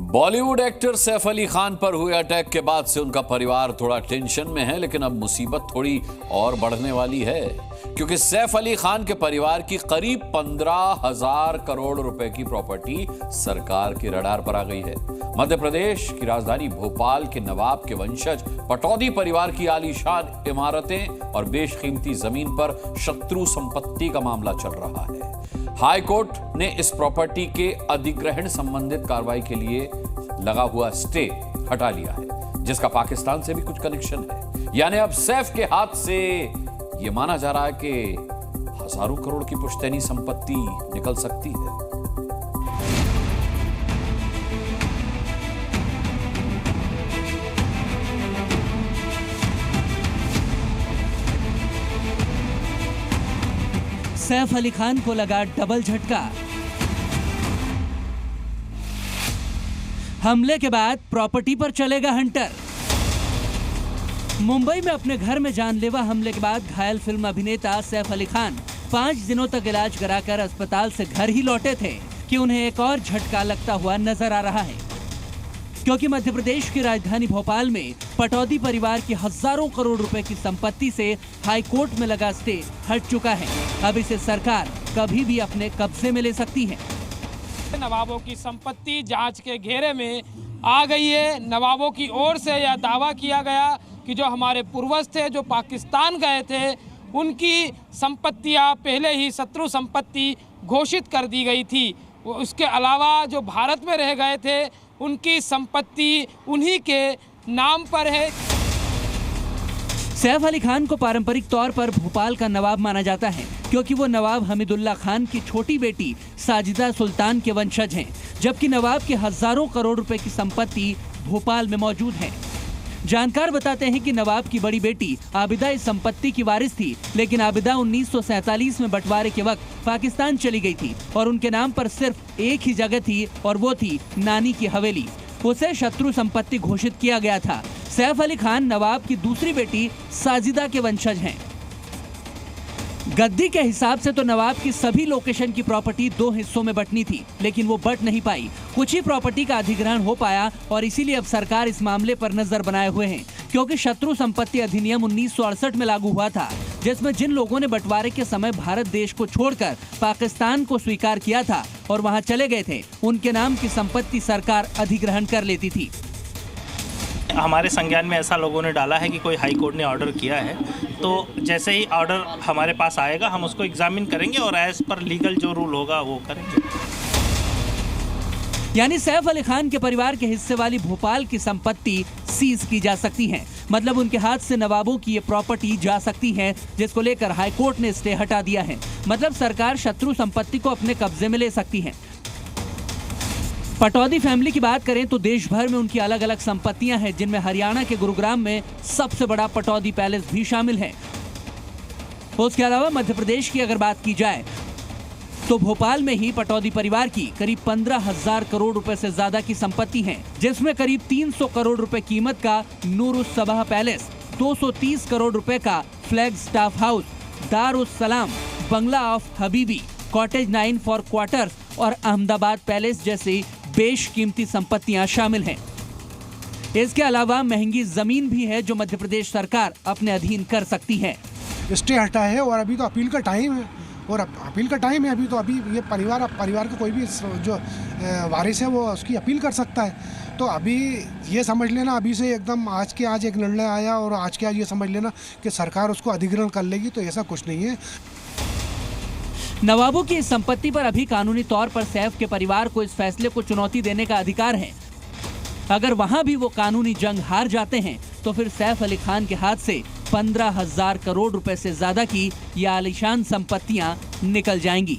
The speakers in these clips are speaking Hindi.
बॉलीवुड एक्टर सैफ अली खान पर हुए अटैक के बाद से उनका परिवार थोड़ा टेंशन में है, लेकिन अब मुसीबत थोड़ी और बढ़ने वाली है क्योंकि सैफ अली खान के परिवार की करीब 15,000 करोड़ रुपए की प्रॉपर्टी सरकार के रडार पर आ गई है। मध्य प्रदेश की राजधानी भोपाल के नवाब के वंशज पटौदी परिवार की आलीशान इमारतें और बेशकीमती जमीन पर शत्रु संपत्ति का मामला चल रहा है। हाई कोर्ट ने इस प्रॉपर्टी के अधिग्रहण संबंधित कार्रवाई के लिए लगा हुआ स्टे हटा लिया है, जिसका पाकिस्तान से भी कुछ कनेक्शन है। यानी अब सैफ के हाथ से यह माना जा रहा है कि हजारों करोड़ की पुश्तैनी संपत्ति निकल सकती है। सैफ अली खान को लगा डबल झटका। हमले के बाद प्रॉपर्टी पर चलेगा हंटर। मुंबई में अपने घर में जानलेवा हमले के बाद घायल फिल्म अभिनेता सैफ अली खान 5 दिनों तक इलाज कराकर अस्पताल से घर ही लौटे थे कि उन्हें एक और झटका लगता हुआ नजर आ रहा है, क्योंकि मध्य प्रदेश की राजधानी भोपाल में पटौदी परिवार की हजारों करोड़ रुपए की संपत्ति से हाई कोर्ट में लगा स्टे हट चुका है। अब इसे सरकार कभी भी अपने कब्जे में ले सकती है। नवाबों की संपत्ति जांच के घेरे में आ गई है। नवाबों की ओर से यह दावा किया गया कि जो हमारे पूर्वज थे, जो पाकिस्तान गए थे, उनकी संपत्तियां पहले ही शत्रु संपत्ति घोषित कर दी गई थी। उसके अलावा जो भारत में रह गए थे, उनकी संपत्ति उन्हीं के नाम पर है। सैफ अली खान को पारंपरिक तौर पर भोपाल का नवाब माना जाता है, क्योंकि वो नवाब हमीदुल्ला खान की छोटी बेटी साजिदा सुल्तान के वंशज हैं, जबकि नवाब की हजारों करोड़ रुपए की संपत्ति भोपाल में मौजूद है। जानकार बताते हैं कि नवाब की बड़ी बेटी आबिदा इस संपत्ति की वारिस थी, लेकिन आबिदा 1947 में बंटवारे के वक्त पाकिस्तान चली गई थी और उनके नाम पर सिर्फ एक ही जगह थी और वो थी नानी की हवेली। उसे शत्रु संपत्ति घोषित किया गया था। सैफ अली खान नवाब की दूसरी बेटी साजिदा के वंशज हैं। गद्दी के हिसाब से तो नवाब की सभी लोकेशन की प्रॉपर्टी 2 हिस्सों में बंटनी थी, लेकिन वो बंट नहीं पाई। कुछ ही प्रॉपर्टी का अधिग्रहण हो पाया और इसीलिए अब सरकार इस मामले पर नजर बनाए हुए है, क्योंकि शत्रु संपत्ति अधिनियम 1968 में लागू हुआ था, जिसमें जिन लोगों ने बंटवारे के समय भारत देश को छोड़कर पाकिस्तान को स्वीकार किया था और वहां चले गए थे, उनके नाम की संपत्ति सरकार अधिग्रहण कर लेती थी। हमारे संज्ञान में ऐसा लोगों ने डाला है कि कोई हाई कोर्ट ने ऑर्डर किया है, तो जैसे ही ऑर्डर हमारे पास आएगा हम उसको एग्जामिन करेंगे और एज पर लीगल जो रूल होगा वो करेंगे। यानी सैफ अली खान के परिवार के हिस्से वाली भोपाल की संपत्ति सीज की जा सकती है, मतलब उनके हाथ से नवाबों की ये प्रॉपर्टी जा सकती है, जिसको लेकर हाई कोर्ट ने स्टे हटा दिया है। मतलब सरकार शत्रु संपत्ति को अपने कब्जे में ले सकती है। पटौदी फैमिली की बात करें तो देश भर में उनकी अलग अलग संपत्तियां हैं, जिनमें हरियाणा के गुरुग्राम में सबसे बड़ा पटौदी पैलेस भी शामिल है। उसके अलावा मध्य प्रदेश की अगर बात की जाए तो भोपाल में ही पटौदी परिवार की करीब 15,000 करोड़ रुपए से ज्यादा की संपत्ति है, जिसमें करीब 300 करोड़ रुपए कीमत का नूरुस सबाह पैलेस, 230 करोड़ रुपए का flag staff house, Darus Salam, बंगला of Habibi, cottage 9 four quarters और अहमदाबाद पैलेस जैसी बेशकीमती संपत्तियां शामिल हैं। इसके अलावा महंगी जमीन भी है जो मध्य प्रदेश सरकार अपने अधीन कर सकती है। स्टे हटा है और अभी तो अपील का टाइम है और अपील का टाइम है अभी तो। अभी ये परिवार का कोई भी जो वारिस है वो उसकी अपील कर सकता है। तो अभी ये समझ लेना, अभी से एकदम आज के आज एक निर्णय आया और आज के आज ये समझ लेना कि सरकार उसको अधिग्रहण कर लेगी, तो ऐसा कुछ नहीं है। नवाबों की इस संपत्ति पर अभी कानूनी तौर पर सैफ के परिवार को इस फैसले को चुनौती देने का अधिकार है। अगर वहां भी वो कानूनी जंग हार जाते हैं तो फिर सैफ अली खान के हाथ से 15,000 करोड़ रुपए से ज्यादा की ये आलीशान संपत्तियां निकल जाएंगी।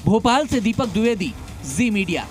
भोपाल से दीपक द्विवेदी, जी मीडिया।